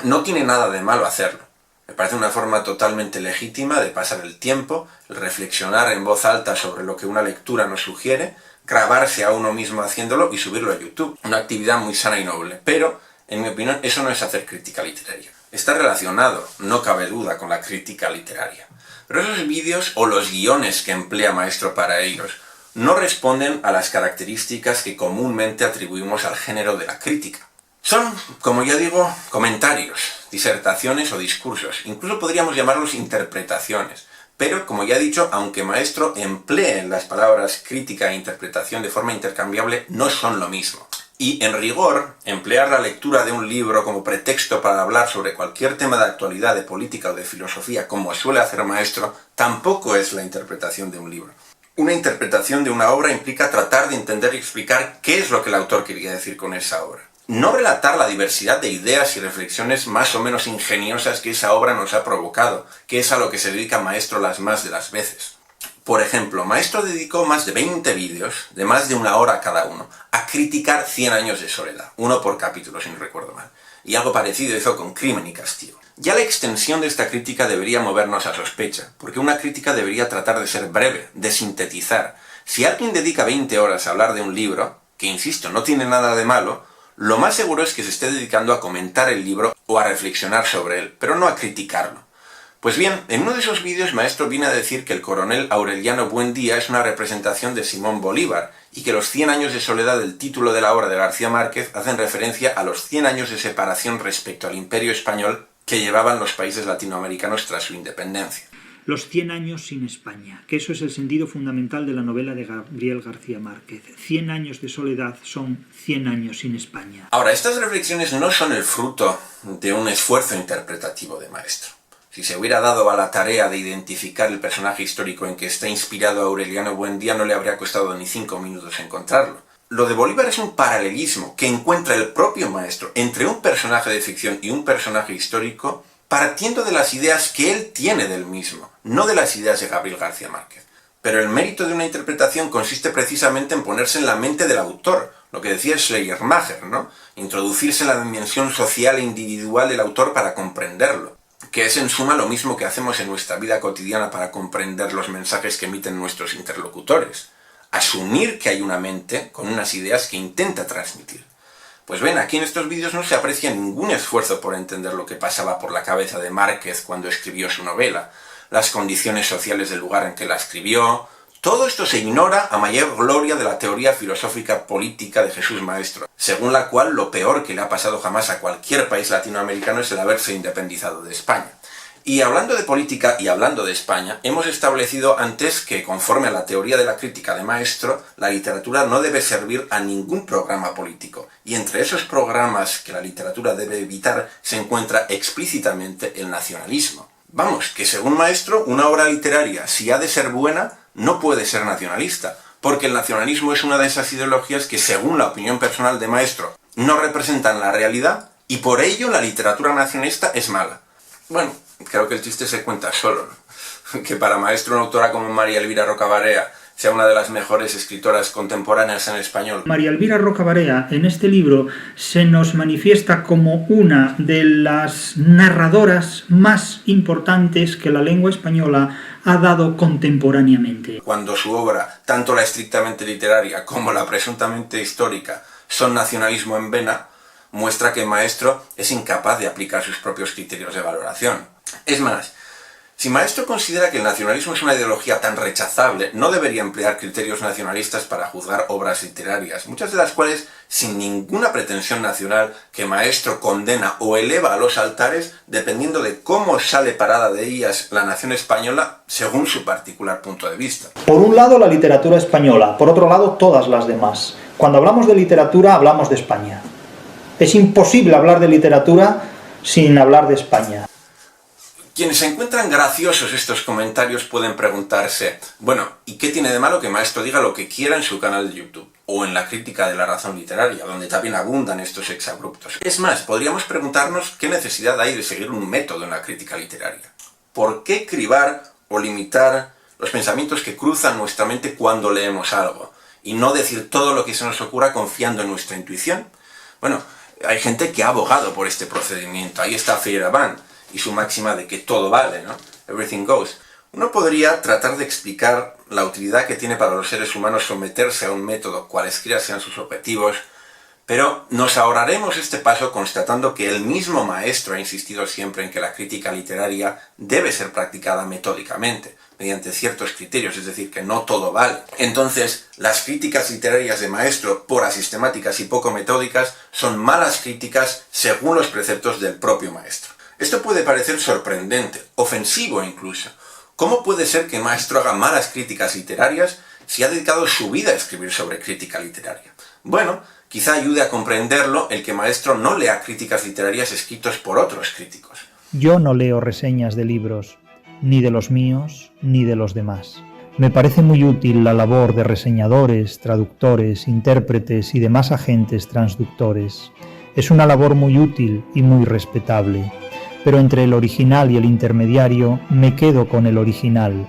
[SPEAKER 1] No tiene nada de malo hacerlo. Me parece una forma totalmente legítima de pasar el tiempo, el reflexionar en voz alta sobre lo que una lectura nos sugiere, grabarse a uno mismo haciéndolo y subirlo a YouTube. Una actividad muy sana y noble, pero, en mi opinión, eso no es hacer crítica literaria. Está relacionado, no cabe duda, con la crítica literaria. Pero esos vídeos o los guiones que emplea Maestro para ellos no responden a las características que comúnmente atribuimos al género de la crítica. Son, como ya digo, comentarios, disertaciones o discursos. Incluso podríamos llamarlos interpretaciones. Pero, como ya he dicho, aunque Maestro emplee las palabras crítica e interpretación de forma intercambiable, no son lo mismo. Y, en rigor, emplear la lectura de un libro como pretexto para hablar sobre cualquier tema de actualidad, de política o de filosofía, como suele hacer Maestro, tampoco es la interpretación de un libro. Una interpretación de una obra implica tratar de entender y explicar qué es lo que el autor quería decir con esa obra. No relatar la diversidad de ideas y reflexiones más o menos ingeniosas que esa obra nos ha provocado, que es a lo que se dedica Maestro las más de las veces. Por ejemplo, Maestro dedicó más de 20 vídeos, de más de 1 hora cada uno, a criticar 100 años de soledad, uno por capítulo, si no recuerdo mal. Y algo parecido hizo con Crimen y Castigo. Ya la extensión de esta crítica debería movernos a sospecha, porque una crítica debería tratar de ser breve, de sintetizar. Si alguien dedica 20 horas a hablar de un libro, que insisto, no tiene nada de malo, lo más seguro es que se esté dedicando a comentar el libro o a reflexionar sobre él, pero no a criticarlo. Pues bien, en uno de esos vídeos Maestro viene a decir que el coronel Aureliano Buendía es una representación de Simón Bolívar y que los 100 años de soledad del título de la obra de García Márquez hacen referencia a los 100 años de separación respecto al Imperio Español que llevaban los países latinoamericanos tras su independencia.
[SPEAKER 5] Los 100 años sin España, que eso es el sentido fundamental de la novela de Gabriel García Márquez. 100 años de soledad son 100 años sin España.
[SPEAKER 1] Ahora, estas reflexiones no son el fruto de un esfuerzo interpretativo de Maestro. Si se hubiera dado a la tarea de identificar el personaje histórico en que está inspirado Aureliano Buendía, no le habría costado ni 5 minutos encontrarlo. Lo de Bolívar es un paralelismo que encuentra el propio Maestro entre un personaje de ficción y un personaje histórico, partiendo de las ideas que él tiene del mismo, no de las ideas de Gabriel García Márquez. Pero el mérito de una interpretación consiste precisamente en ponerse en la mente del autor, lo que decía Schleiermacher, ¿no? Introducirse en la dimensión social e individual del autor para comprenderlo, que es en suma lo mismo que hacemos en nuestra vida cotidiana para comprender los mensajes que emiten nuestros interlocutores. Asumir que hay una mente con unas ideas que intenta transmitir. Pues ven, aquí en estos vídeos no se aprecia ningún esfuerzo por entender lo que pasaba por la cabeza de Márquez cuando escribió su novela, las condiciones sociales del lugar en que la escribió. Todo esto se ignora a mayor gloria de la teoría filosófica política de Jesús Maestro, según la cual lo peor que le ha pasado jamás a cualquier país latinoamericano es el haberse independizado de España. Y hablando de política y hablando de España, hemos establecido antes que, conforme a la teoría de la crítica de Maestro, la literatura no debe servir a ningún programa político. Y entre esos programas que la literatura debe evitar se encuentra explícitamente el nacionalismo. Vamos, que según Maestro, una obra literaria, si ha de ser buena, no puede ser nacionalista, porque el nacionalismo es una de esas ideologías que, según la opinión personal de Maestro, no representan la realidad, y por ello la literatura nacionalista es mala. Bueno, creo que el chiste se cuenta solo, ¿no? Que para Maestro una autora como María Elvira Rocaberrea sea una de las mejores escritoras contemporáneas en español.
[SPEAKER 5] María Elvira Rocaberrea en este libro se nos manifiesta como una de las narradoras más importantes que la lengua española ha dado contemporáneamente.
[SPEAKER 1] Cuando su obra, tanto la estrictamente literaria como la presuntamente histórica, son nacionalismo en vena, muestra que Maestro es incapaz de aplicar sus propios criterios de valoración. Es más, Si Maestro considera que el nacionalismo es una ideología tan rechazable, no debería emplear criterios nacionalistas para juzgar obras literarias, muchas de las cuales, sin ninguna pretensión nacional, que Maestro condena o eleva a los altares, dependiendo de cómo sale parada de ellas la nación española, según su particular punto de vista.
[SPEAKER 5] Por un lado, la literatura española, por otro lado, todas las demás. Cuando hablamos de literatura, hablamos de España. Es imposible hablar de literatura sin hablar de España.
[SPEAKER 1] Quienes encuentran graciosos estos comentarios pueden preguntarse, bueno, ¿y qué tiene de malo que Maestro diga lo que quiera en su canal de YouTube? O en la crítica de la razón literaria, donde también abundan estos exabruptos. Es más, podríamos preguntarnos qué necesidad hay de seguir un método en la crítica literaria. ¿Por qué cribar o limitar los pensamientos que cruzan nuestra mente cuando leemos algo? Y no decir todo lo que se nos ocurra confiando en nuestra intuición. Bueno, hay gente que ha abogado por este procedimiento. Ahí está Feyerabend y su máxima de que todo vale, ¿no? Everything goes. Uno podría tratar de explicar la utilidad que tiene para los seres humanos someterse a un método, cualesquiera sean sus objetivos, pero nos ahorraremos este paso constatando que el mismo Maestro ha insistido siempre en que la crítica literaria debe ser practicada metódicamente, mediante ciertos criterios, es decir, que no todo vale. Entonces, las críticas literarias de Maestro, por asistemáticas y poco metódicas, son malas críticas según los preceptos del propio Maestro. Esto puede parecer sorprendente, ofensivo incluso. ¿Cómo puede ser que Maestro haga malas críticas literarias si ha dedicado su vida a escribir sobre crítica literaria? Bueno, quizá ayude a comprenderlo el que Maestro no lea críticas literarias escritos por otros críticos.
[SPEAKER 6] Yo no leo reseñas de libros, ni de los míos, ni de los demás. Me parece muy útil la labor de reseñadores, traductores, intérpretes y demás agentes transductores. Es una labor muy útil y muy respetable. Pero entre el original y el intermediario me quedo con el original.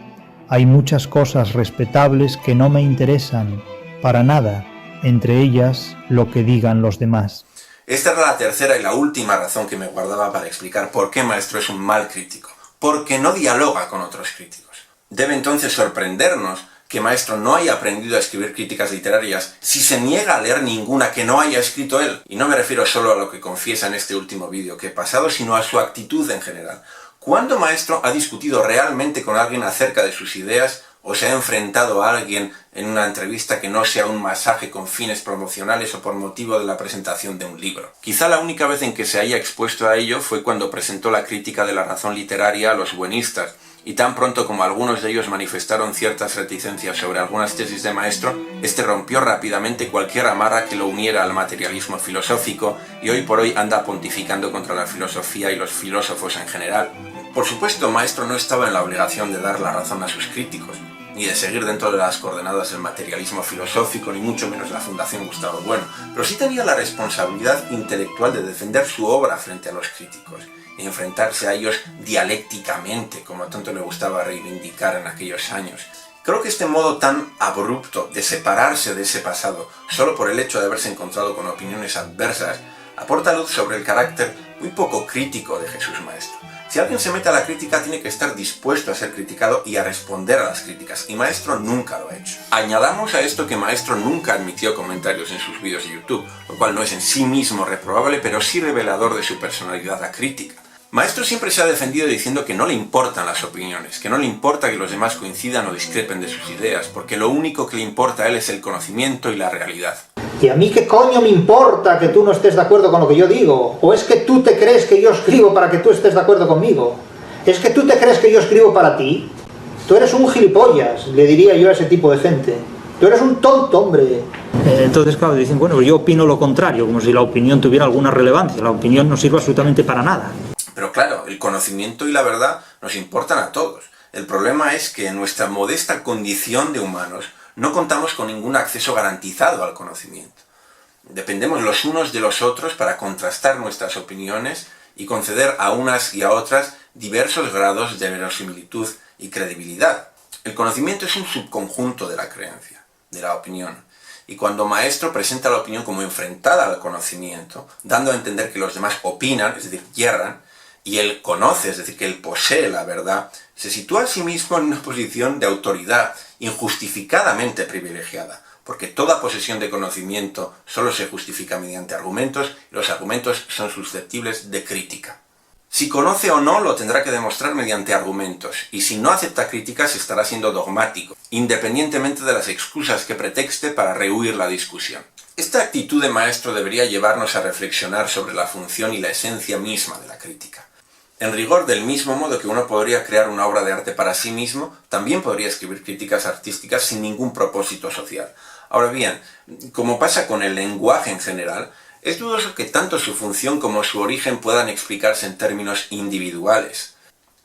[SPEAKER 6] Hay muchas cosas respetables que no me interesan, para nada, entre ellas lo que digan los demás.
[SPEAKER 1] Esta era la tercera y la última razón que me guardaba para explicar por qué Maestro es un mal crítico. Porque no dialoga con otros críticos. Debe entonces sorprendernos que Maestro no haya aprendido a escribir críticas literarias si se niega a leer ninguna que no haya escrito él. Y no me refiero solo a lo que confiesa en este último vídeo que he pasado, sino a su actitud en general. ¿Cuándo Maestro ha discutido realmente con alguien acerca de sus ideas o se ha enfrentado a alguien en una entrevista que no sea un masaje con fines promocionales o por motivo de la presentación de un libro? Quizá la única vez en que se haya expuesto a ello fue cuando presentó la crítica de la razón literaria a los buenistas, y tan pronto como algunos de ellos manifestaron ciertas reticencias sobre algunas tesis de Maestro, este rompió rápidamente cualquier amarra que lo uniera al materialismo filosófico y hoy por hoy anda pontificando contra la filosofía y los filósofos en general. Por supuesto, Maestro no estaba en la obligación de dar la razón a sus críticos, ni de seguir dentro de las coordenadas del materialismo filosófico, ni mucho menos la Fundación Gustavo Bueno, pero sí tenía la responsabilidad intelectual de defender su obra frente a los críticos y enfrentarse a ellos dialécticamente, como tanto le gustaba reivindicar en aquellos años. Creo que este modo tan abrupto de separarse de ese pasado, solo por el hecho de haberse encontrado con opiniones adversas, aporta luz sobre el carácter muy poco crítico de Jesús Maestro. Si alguien se mete a la crítica, tiene que estar dispuesto a ser criticado y a responder a las críticas, y Maestro nunca lo ha hecho. Añadamos a esto que Maestro nunca admitió comentarios en sus vídeos de YouTube, lo cual no es en sí mismo reprobable, pero sí revelador de su personalidad acrítica. Maestro siempre se ha defendido diciendo que no le importan las opiniones, que no le importa que los demás coincidan o discrepen de sus ideas, porque lo único que le importa a él es el conocimiento y la realidad.
[SPEAKER 5] ¿Y a mí qué coño me importa que tú no estés de acuerdo con lo que yo digo? ¿O es que tú te crees que yo escribo para que tú estés de acuerdo conmigo? ¿Es que tú te crees que yo escribo para ti? Tú eres un gilipollas, le diría yo a ese tipo de gente. Tú eres un tonto, hombre. Entonces, claro, dicen, bueno, yo opino lo contrario, como si la opinión tuviera alguna relevancia. La opinión no sirve absolutamente para nada.
[SPEAKER 1] Pero claro, el conocimiento y la verdad nos importan a todos. El problema es que en nuestra modesta condición de humanos no contamos con ningún acceso garantizado al conocimiento. Dependemos los unos de los otros para contrastar nuestras opiniones y conceder a unas y a otras diversos grados de verosimilitud y credibilidad. El conocimiento es un subconjunto de la creencia, de la opinión. Y cuando Maestro presenta la opinión como enfrentada al conocimiento, dando a entender que los demás opinan, es decir, yerran, y él conoce, es decir, que él posee la verdad, se sitúa a sí mismo en una posición de autoridad injustificadamente privilegiada, porque toda posesión de conocimiento solo se justifica mediante argumentos, y los argumentos son susceptibles de crítica. Si conoce o no, lo tendrá que demostrar mediante argumentos, y si no acepta críticas estará siendo dogmático, independientemente de las excusas que pretexte para rehuir la discusión. Esta actitud de maestro debería llevarnos a reflexionar sobre la función y la esencia misma de la crítica. En rigor, del mismo modo que uno podría crear una obra de arte para sí mismo, también podría escribir críticas artísticas sin ningún propósito social. Ahora bien, como pasa con el lenguaje en general, es dudoso que tanto su función como su origen puedan explicarse en términos individuales.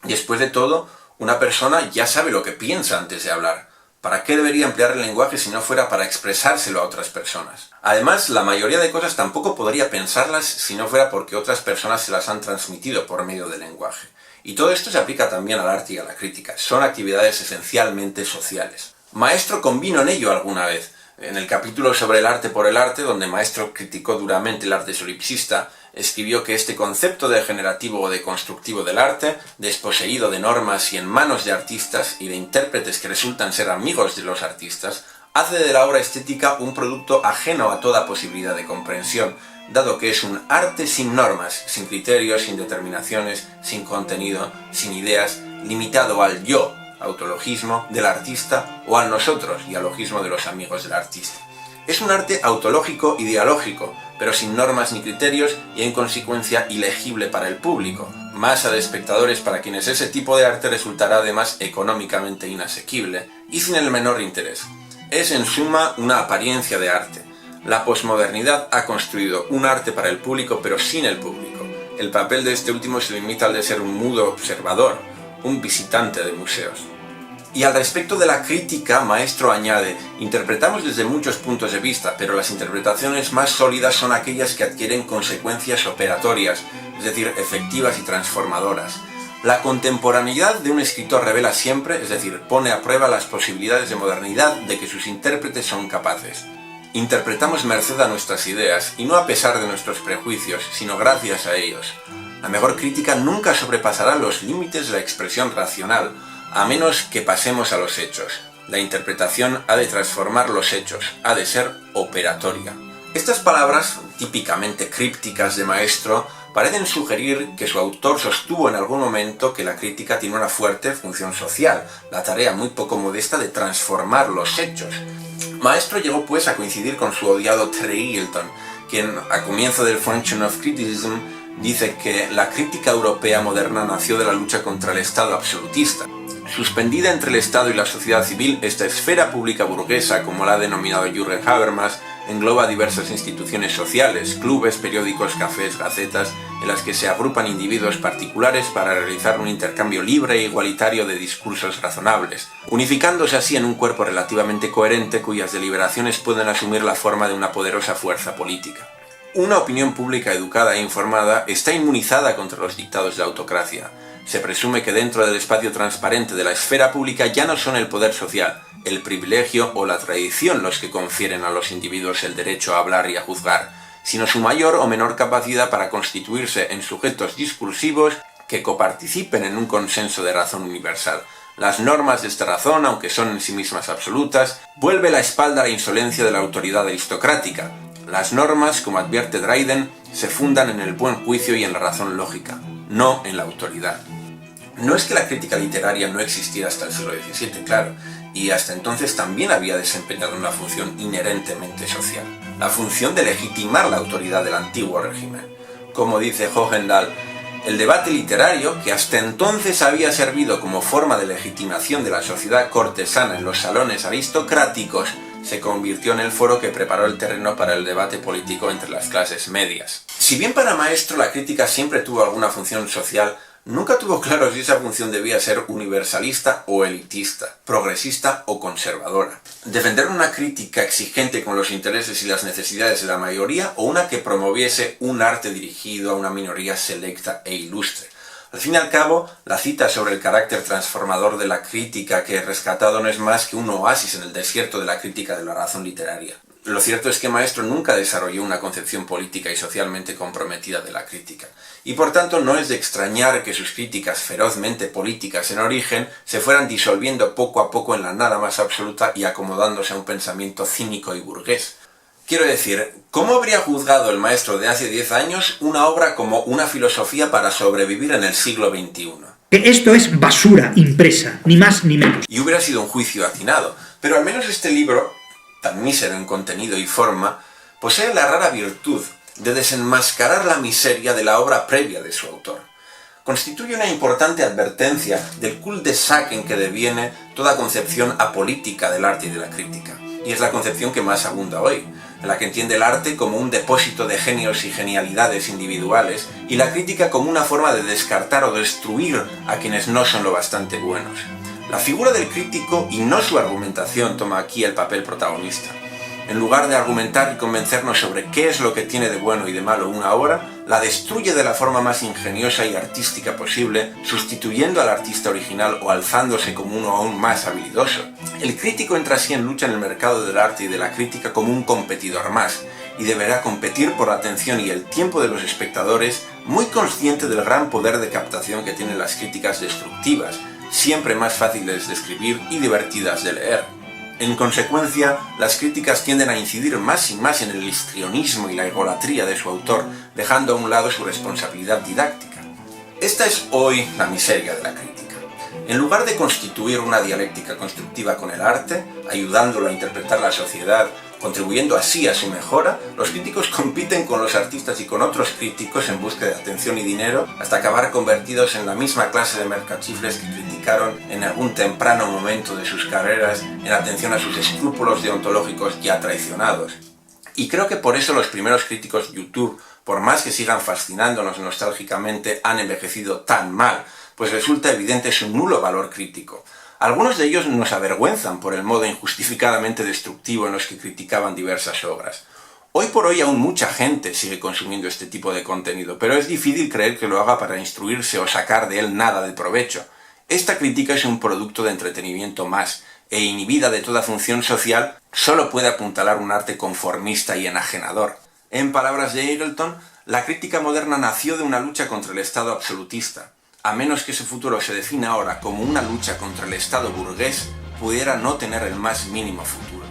[SPEAKER 1] Después de todo, una persona ya sabe lo que piensa antes de hablar. ¿Para qué debería emplear el lenguaje si no fuera para expresárselo a otras personas? Además, la mayoría de cosas tampoco podría pensarlas si no fuera porque otras personas se las han transmitido por medio del lenguaje. Y todo esto se aplica también al arte y a la crítica. Son actividades esencialmente sociales. Maestro convino en ello alguna vez. En el capítulo sobre el arte por el arte, donde Maestro criticó duramente el arte solipsista, escribió que este concepto degenerativo o deconstructivo del arte, desposeído de normas y en manos de artistas y de intérpretes que resultan ser amigos de los artistas, hace de la obra estética un producto ajeno a toda posibilidad de comprensión, dado que es un arte sin normas, sin criterios, sin determinaciones, sin contenido, sin ideas, limitado al yo, autologismo del artista, o al nosotros, dialogismo de los amigos del artista. Es un arte autológico y dialógico, pero sin normas ni criterios y en consecuencia ilegible para el público, masa de espectadores para quienes ese tipo de arte resultará además económicamente inasequible y sin el menor interés. Es en suma una apariencia de arte. La posmodernidad ha construido un arte para el público pero sin el público. El papel de este último se limita al de ser un mudo observador, un visitante de museos. Y al respecto de la crítica, Maestro añade, interpretamos desde muchos puntos de vista, pero las interpretaciones más sólidas son aquellas que adquieren consecuencias operatorias, es decir, efectivas y transformadoras. La contemporaneidad de un escritor revela siempre, es decir, pone a prueba las posibilidades de modernidad de que sus intérpretes son capaces. Interpretamos merced a nuestras ideas, y no a pesar de nuestros prejuicios, sino gracias a ellos. La mejor crítica nunca sobrepasará los límites de la expresión racional, a menos que pasemos a los hechos. La interpretación ha de transformar los hechos, ha de ser operatoria. Estas palabras, típicamente crípticas de Maestro, parecen sugerir que su autor sostuvo en algún momento que la crítica tiene una fuerte función social, la tarea muy poco modesta de transformar los hechos. Maestro llegó pues a coincidir con su odiado Terry Eagleton, quien a comienzo del Function of Criticism dice que la crítica europea moderna nació de la lucha contra el Estado absolutista. Suspendida entre el Estado y la sociedad civil, esta esfera pública burguesa, como la ha denominado Jürgen Habermas, engloba diversas instituciones sociales, clubes, periódicos, cafés, gacetas, en las que se agrupan individuos particulares para realizar un intercambio libre e igualitario de discursos razonables, unificándose así en un cuerpo relativamente coherente cuyas deliberaciones pueden asumir la forma de una poderosa fuerza política. Una opinión pública educada e informada está inmunizada contra los dictados de la autocracia. Se presume que dentro del espacio transparente de la esfera pública ya no son el poder social, el privilegio o la tradición los que confieren a los individuos el derecho a hablar y a juzgar, sino su mayor o menor capacidad para constituirse en sujetos discursivos que coparticipen en un consenso de razón universal. Las normas de esta razón, aunque son en sí mismas absolutas, vuelve la espalda a la insolencia de la autoridad aristocrática. Las normas, como advierte Dryden, se fundan en el buen juicio y en la razón lógica, no en la autoridad. No es que la crítica literaria no existiera hasta el siglo XVII, claro, y hasta entonces también había desempeñado una función inherentemente social, la función de legitimar la autoridad del antiguo régimen. Como dice Hohendahl, el debate literario, que hasta entonces había servido como forma de legitimación de la sociedad cortesana en los salones aristocráticos, se convirtió en el foro que preparó el terreno para el debate político entre las clases medias. Si bien para Maestro la crítica siempre tuvo alguna función social, nunca tuvo claro si esa función debía ser universalista o elitista, progresista o conservadora. Defender una crítica exigente con los intereses y las necesidades de la mayoría o una que promoviese un arte dirigido a una minoría selecta e ilustre. Al fin y al cabo, la cita sobre el carácter transformador de la crítica que he rescatado no es más que un oasis en el desierto de la crítica de la razón literaria. Lo cierto es que Maestro nunca desarrolló una concepción política y socialmente comprometida de la crítica, y por tanto no es de extrañar que sus críticas ferozmente políticas en origen se fueran disolviendo poco a poco en la nada más absoluta y acomodándose a un pensamiento cínico y burgués. Quiero decir, ¿cómo habría juzgado el maestro de hace 10 años una obra como Una filosofía para sobrevivir en el siglo XXI?
[SPEAKER 5] Que esto es basura impresa, ni más ni menos.
[SPEAKER 1] Y hubiera sido un juicio atinado, pero al menos este libro, tan mísero en contenido y forma, posee la rara virtud de desenmascarar la miseria de la obra previa de su autor. Constituye una importante advertencia del cul-de-sac en que deviene toda concepción apolítica del arte y de la crítica. Y es la concepción que más abunda hoy, en la que entiende el arte como un depósito de genios y genialidades individuales y la crítica como una forma de descartar o destruir a quienes no son lo bastante buenos. La figura del crítico y no su argumentación toma aquí el papel protagonista. En lugar de argumentar y convencernos sobre qué es lo que tiene de bueno y de malo una obra, la destruye de la forma más ingeniosa y artística posible, sustituyendo al artista original o alzándose como uno aún más habilidoso. El crítico entra así en lucha en el mercado del arte y de la crítica como un competidor más, y deberá competir por la atención y el tiempo de los espectadores, muy consciente del gran poder de captación que tienen las críticas destructivas, siempre más fáciles de escribir y divertidas de leer. En consecuencia, las críticas tienden a incidir más y más en el histrionismo y la egolatría de su autor, dejando a un lado su responsabilidad didáctica. Esta es hoy la miseria de la crítica. En lugar de constituir una dialéctica constructiva con el arte, ayudándolo a interpretar la sociedad, contribuyendo así a su mejora, los críticos compiten con los artistas y con otros críticos en busca de atención y dinero, hasta acabar convertidos en la misma clase de mercachifles que criticaron en algún temprano momento de sus carreras en atención a sus escrúpulos deontológicos ya traicionados. Y creo que por eso los primeros críticos de YouTube, por más que sigan fascinándonos nostálgicamente, han envejecido tan mal, pues resulta evidente su nulo valor crítico. Algunos de ellos nos avergüenzan por el modo injustificadamente destructivo en los que criticaban diversas obras. Hoy por hoy aún mucha gente sigue consumiendo este tipo de contenido, pero es difícil creer que lo haga para instruirse o sacar de él nada de provecho. Esta crítica es un producto de entretenimiento más, e inhibida de toda función social, solo puede apuntalar un arte conformista y enajenador. En palabras de Eagleton, la crítica moderna nació de una lucha contra el Estado absolutista. A menos que ese futuro se defina ahora como una lucha contra el Estado burgués, pudiera no tener el más mínimo futuro.